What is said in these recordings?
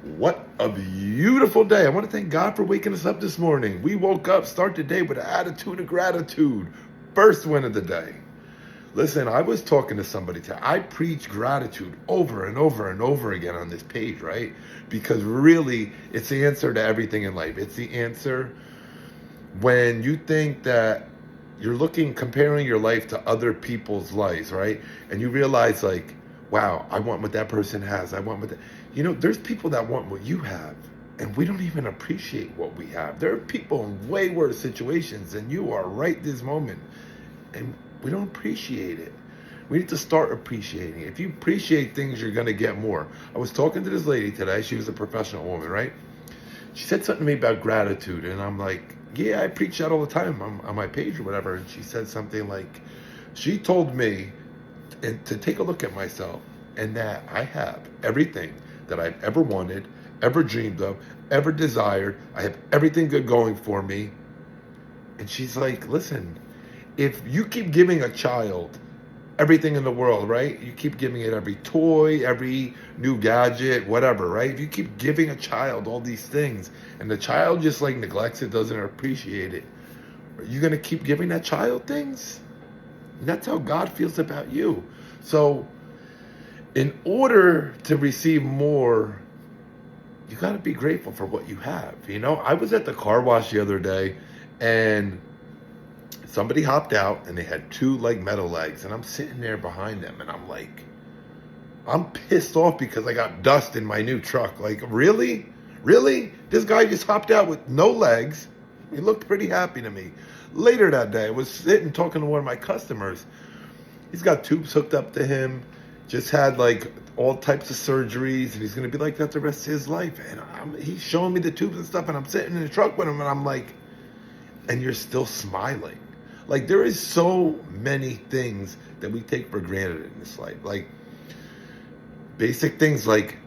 What a beautiful day. I want to thank God for waking us up this morning. We woke up, start the day with an attitude of gratitude. First win of the day. Listen, I was talking to somebody today. I preach gratitude over and over and over again on this page, right? Because really, it's the answer to everything in life. It's the answer when you think that you're comparing your life to other people's lives, right? And you realize, like, wow, I want what that person has. I want what that. There's people that want what you have, and we don't even appreciate what we have. There are people in way worse situations than you are right this moment, and we don't appreciate it. We need to start appreciating it. If you appreciate things, you're going to get more. I was talking to this lady today. She was a professional woman, right? She said something to me about gratitude, and I'm like, yeah, I preach that all the time on my page or whatever. And she said something like, she told me to take a look at myself, and that I have everything that I've ever wanted, ever dreamed of, ever desired. I have everything good going for me. And she's like, listen, if you keep giving a child everything in the world, right? You keep giving it every toy, every new gadget, whatever, right? If you keep giving a child all these things and the child just like neglects it, doesn't appreciate it, are you going to keep giving that child things? And that's how God feels about you. So in order to receive more, you got to be grateful for what you have. I was at the car wash the other day, and somebody hopped out and they had two like metal legs, and I'm sitting there behind them, and I'm like, I'm pissed off because I got dust in my new truck. Like, really? This guy just hopped out with no legs. He looked pretty happy to me. Later that day, I was sitting talking to one of my customers. He's got tubes hooked up to him, just had like all types of surgeries, and he's going to be like that the rest of his life. And he's showing me the tubes and stuff, and I'm sitting in the truck with him, and I'm like, and you're still smiling. Like, there is so many things that we take for granted in this life. Like, basic things like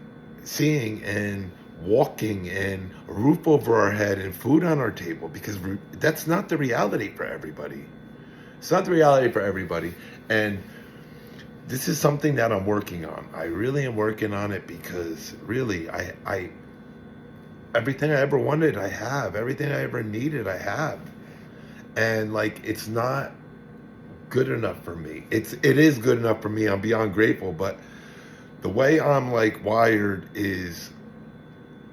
seeing and walking and a roof over our head and food on our table, because that's not the reality for everybody. It's not the reality for everybody. And this is something that I'm working on. I really am working on it, because really, I everything I ever wanted, I have. Everything I ever needed, I have. And like, it's not good enough for me. It is good enough for me. I'm beyond grateful, but the way I'm like wired is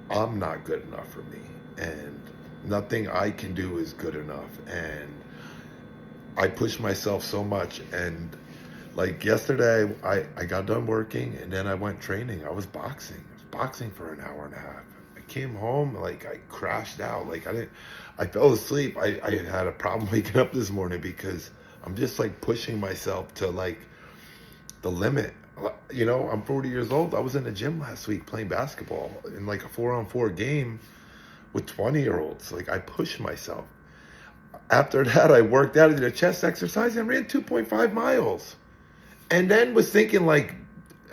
I'm not good enough for me, and nothing I can do is good enough. And I push myself so much. And like yesterday, I got done working, and then I went training. I was boxing for an hour and a half. I came home, like, I crashed out. Like, I fell asleep. I had a problem waking up this morning, because I'm just like pushing myself to like the limit. I'm 40 years old. I was in the gym last week playing basketball in like a 4-on-4 game with 20-year-olds. Like, I pushed myself. After that, I worked out, I did a chest exercise, and ran 2.5 miles. And then was thinking like,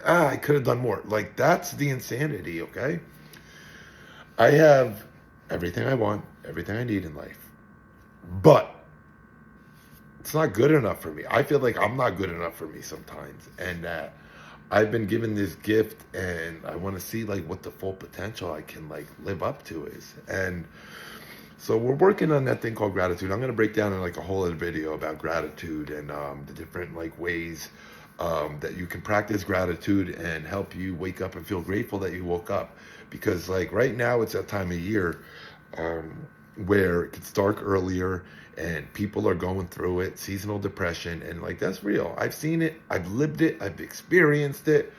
I could have done more. Like, that's the insanity, okay? I have everything I want, everything I need in life. But it's not good enough for me. I feel like I'm not good enough for me sometimes. And I've been given this gift, and I want to see like what the full potential I can like live up to is. And so we're working on that thing called gratitude. I'm going to break down in like a whole other video about gratitude and the different like ways that you can practice gratitude and help you wake up and feel grateful that you woke up. Because like right now, it's that time of year where it gets dark earlier, and people are going through it, seasonal depression, and like, that's real. I've seen it, I've lived it, I've experienced it.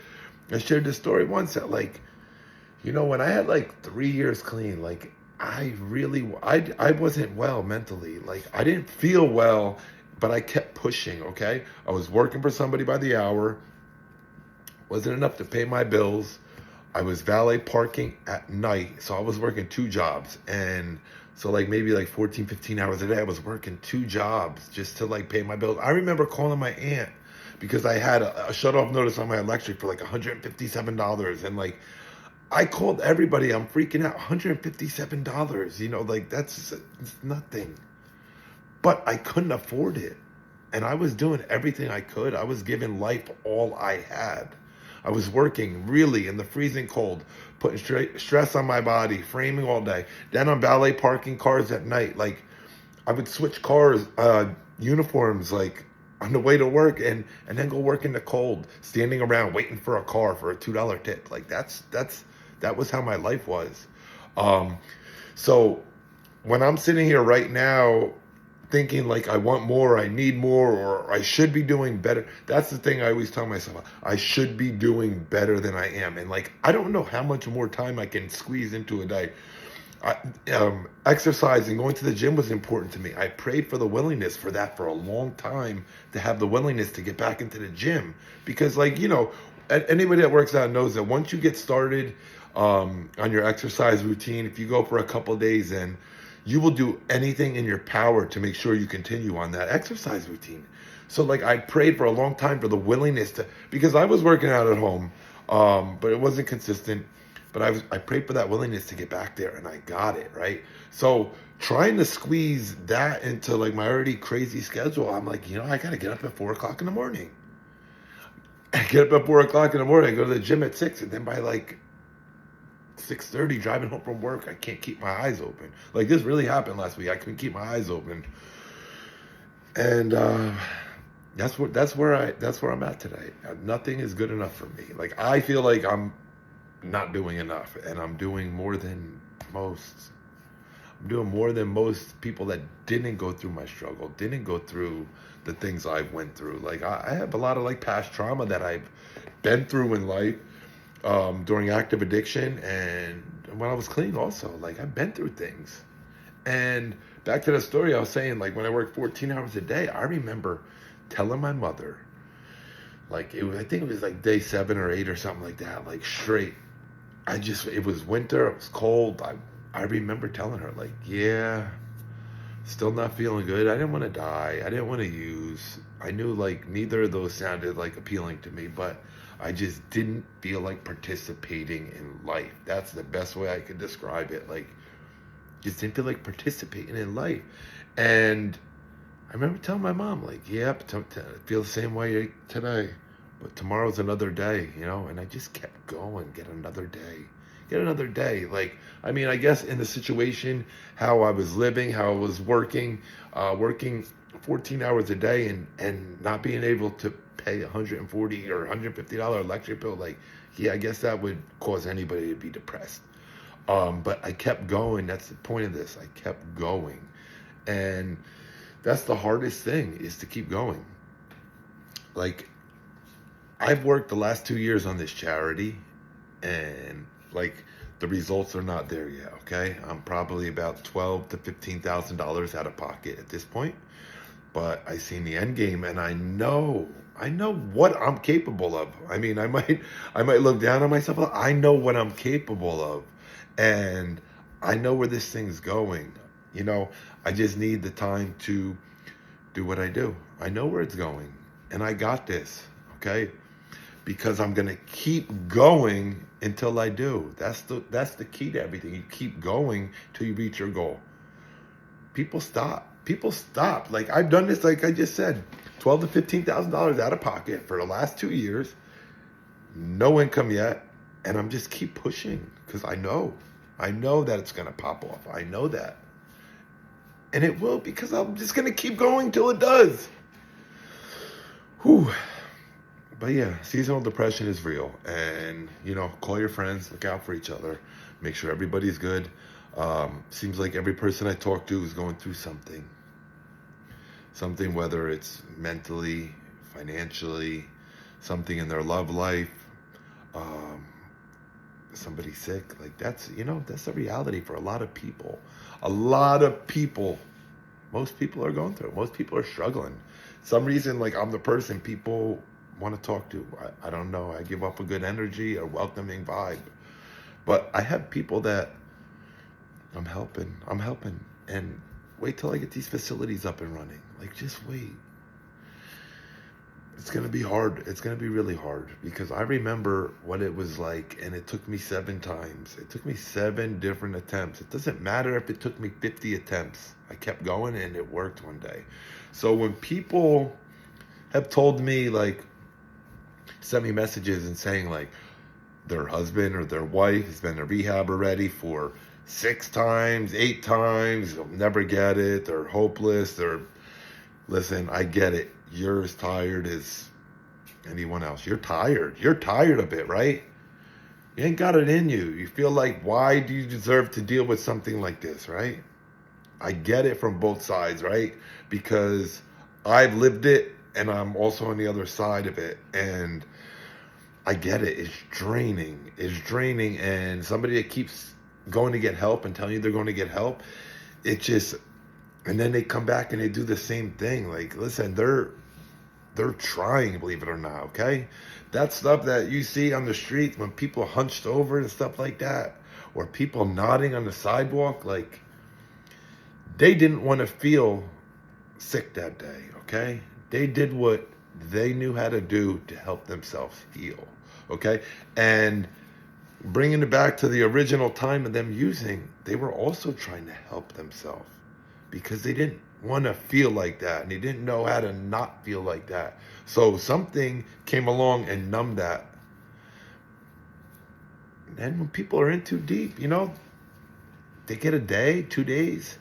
I shared this story once that like, when I had like 3 years clean, like, I wasn't well mentally. Like, I didn't feel well, but I kept pushing, okay? I was working for somebody by the hour. Wasn't enough to pay my bills. I was valet parking at night, so I was working 2 jobs. And so like maybe like 14, 15 hours a day, I was working 2 jobs just to like pay my bills. I remember calling my aunt because I had a shut-off notice on my electric for like $157. And like, I called everybody. I'm freaking out. $157. Like, it's nothing. But I couldn't afford it. And I was doing everything I could. I was giving life all I had. I was working really in the freezing cold, putting stress on my body, framing all day. Then on valet parking cars at night. Like, I would switch cars, uniforms, like on the way to work, and then go work in the cold, standing around waiting for a car for a $2 tip. Like, that was how my life was. Um, so when I'm sitting here right now thinking like I want more, I need more, or I should be doing better, that's the thing I always tell myself. I should be doing better than I am. And like, I don't know how much more time I can squeeze into a day. Exercising, going to the gym was important to me. I prayed for the willingness for that for a long time, to have the willingness to get back into the gym. Because, like, anybody that works out knows that once you get started on your exercise routine, if you go for a couple of days, and you will do anything in your power to make sure you continue on that exercise routine. So, like, I prayed for a long time for the willingness to, because I was working out at home, but it wasn't consistent. But I prayed for that willingness to get back there, and I got it, right? So trying to squeeze that into like my already crazy schedule, I'm like, I got to get up at 4 o'clock in the morning. I get up at 4 o'clock in the morning, I go to the gym at 6, and then by like 6:30 driving home from work, I can't keep my eyes open. Like, this really happened last week. I couldn't keep my eyes open. And that's where I'm at today. Nothing is good enough for me. Like, I feel like I'm not doing enough, and I'm doing more than most. I'm doing more than most people that didn't go through my struggle, didn't go through the things I went through. Like, I have a lot of like past trauma that I've been through in life, during active addiction, and when I was clean also. Like, I've been through things. And back to the story I was saying, like, when I worked 14 hours a day, I remember telling my mother, like, I think it was like day 7 or 8 or something like that, like straight. It was winter, it was cold. I remember telling her, like, yeah, still not feeling good. I didn't want to die. I didn't want to use. I knew, like, neither of those sounded, like, appealing to me, but I just didn't feel like participating in life. That's the best way I could describe it. Like, just didn't feel like participating in life. And I remember telling my mom, like, yep, I feel the same way today. But tomorrow's another day, and I just kept going, get another day. Like, I mean, I guess in the situation, how I was living, how I was working 14 hours a day, and not being able to pay $140 or $150 electric bill, like, yeah, I guess that would cause anybody to be depressed. But I kept going. That's the point of this. I kept going. And that's the hardest thing, is to keep going. Like, I've worked the last 2 years on this charity, and like, the results are not there yet. Okay, I'm probably about $12,000 to $15,000 out of pocket at this point, but I seen the end game, and I know what I'm capable of. I mean, I might look down on myself, but I know what I'm capable of, and I know where this thing's going. I just need the time to do what I do. I know where it's going, and I got this. Okay. Because I'm going to keep going until I do. That's the key to everything. You keep going till you reach your goal. People stop. Like, I've done this, like I just said, $12,000 to $15,000 out of pocket for the last 2 years. No income yet. And I'm just keep pushing, because I know that it's going to pop off. I know that. And it will, because I'm just going to keep going till it does. Whew. But yeah, seasonal depression is real, and call your friends, look out for each other, make sure everybody's good. Seems like every person I talk to is going through something, whether it's mentally, financially, something in their love life, somebody sick. Like, that's the reality for a lot of people. Most people are going through it. Most people are struggling. Some reason, like, I'm the person people want to talk to. I don't know. I give up a good energy, a welcoming vibe. But I have people that I'm helping. And wait till I get these facilities up and running. Like, just wait. It's going to be hard. It's going to be really hard, because I remember what it was like, and it took me 7 times. It took me 7 different attempts. It doesn't matter if it took me 50 attempts. I kept going, and it worked one day. So when people have told me, like, send me messages and saying like their husband or their wife has been to rehab already for 6 times, 8 times, they'll never get it, they're hopeless, listen, I get it. You're as tired as anyone else. You're tired. You're tired of it, right? You ain't got it in you. You feel like, why do you deserve to deal with something like this, right? I get it from both sides, right? Because I've lived it and I'm also on the other side of it. And I get it. It's draining. It's draining. And somebody that keeps going to get help and telling you they're going to get help, it just, and then they come back and they do the same thing. Like, listen, they're trying, believe it or not, okay? That stuff that you see on the streets when people hunched over and stuff like that, or people nodding on the sidewalk, like, they didn't want to feel sick that day, okay? They did what they knew how to do to help themselves heal, okay? And bringing it back to the original time of them using, they were also trying to help themselves because they didn't want to feel like that and they didn't know how to not feel like that. So something came along and numbed that. And then when people are in too deep, they get a day, 2 days,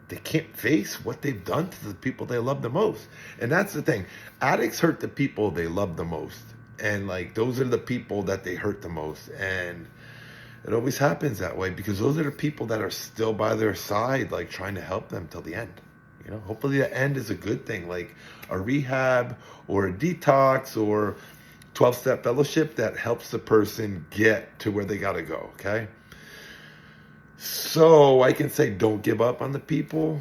they can't face what they've done to the people they love the most. And that's the thing. Addicts hurt the people they love the most. And like, those are the people that they hurt the most. And it always happens that way because those are the people that are still by their side, like trying to help them till the end. Hopefully the end is a good thing, like a rehab or a detox or 12-step fellowship that helps the person get to where they got to go, okay? So I can say don't give up on the people,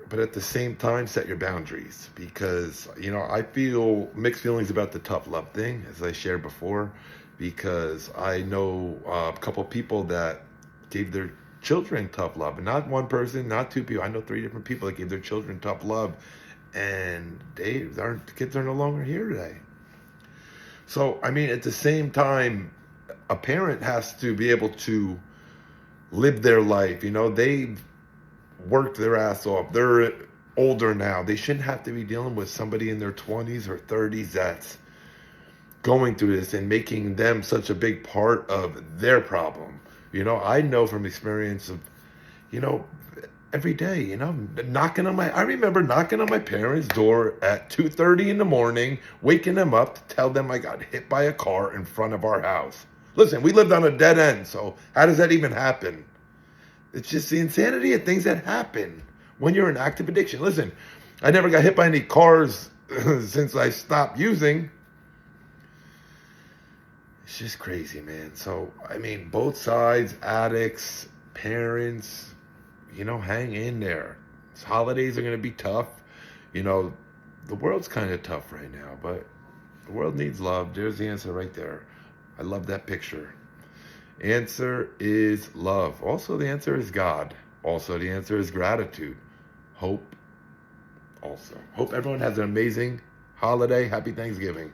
but at the same time, set your boundaries because, I feel mixed feelings about the tough love thing, as I shared before, because I know a couple people that gave their children tough love, and not one person, not 2 people. I know 3 different people that gave their children tough love, and the kids are no longer here today. So, at the same time, a parent has to be able to live their life. They've worked their ass off. They're older now. They shouldn't have to be dealing with somebody in their 20s or 30s that's going through this and making them such a big part of their problem. I know from experience of, every day, I remember knocking on my parents' door at 2:30 in the morning, waking them up to tell them I got hit by a car in front of our house. Listen, we lived on a dead end, so how does that even happen? It's just the insanity of things that happen when you're in active addiction. Listen, I never got hit by any cars since I stopped using. It's just crazy, man. So, both sides, addicts, parents, hang in there. These holidays are going to be tough. The world's kind of tough right now, but the world needs love. There's the answer right there. I love that picture. Answer is love. Also, the answer is God. Also, the answer is gratitude. Hope also. Hope everyone has an amazing holiday. Happy Thanksgiving.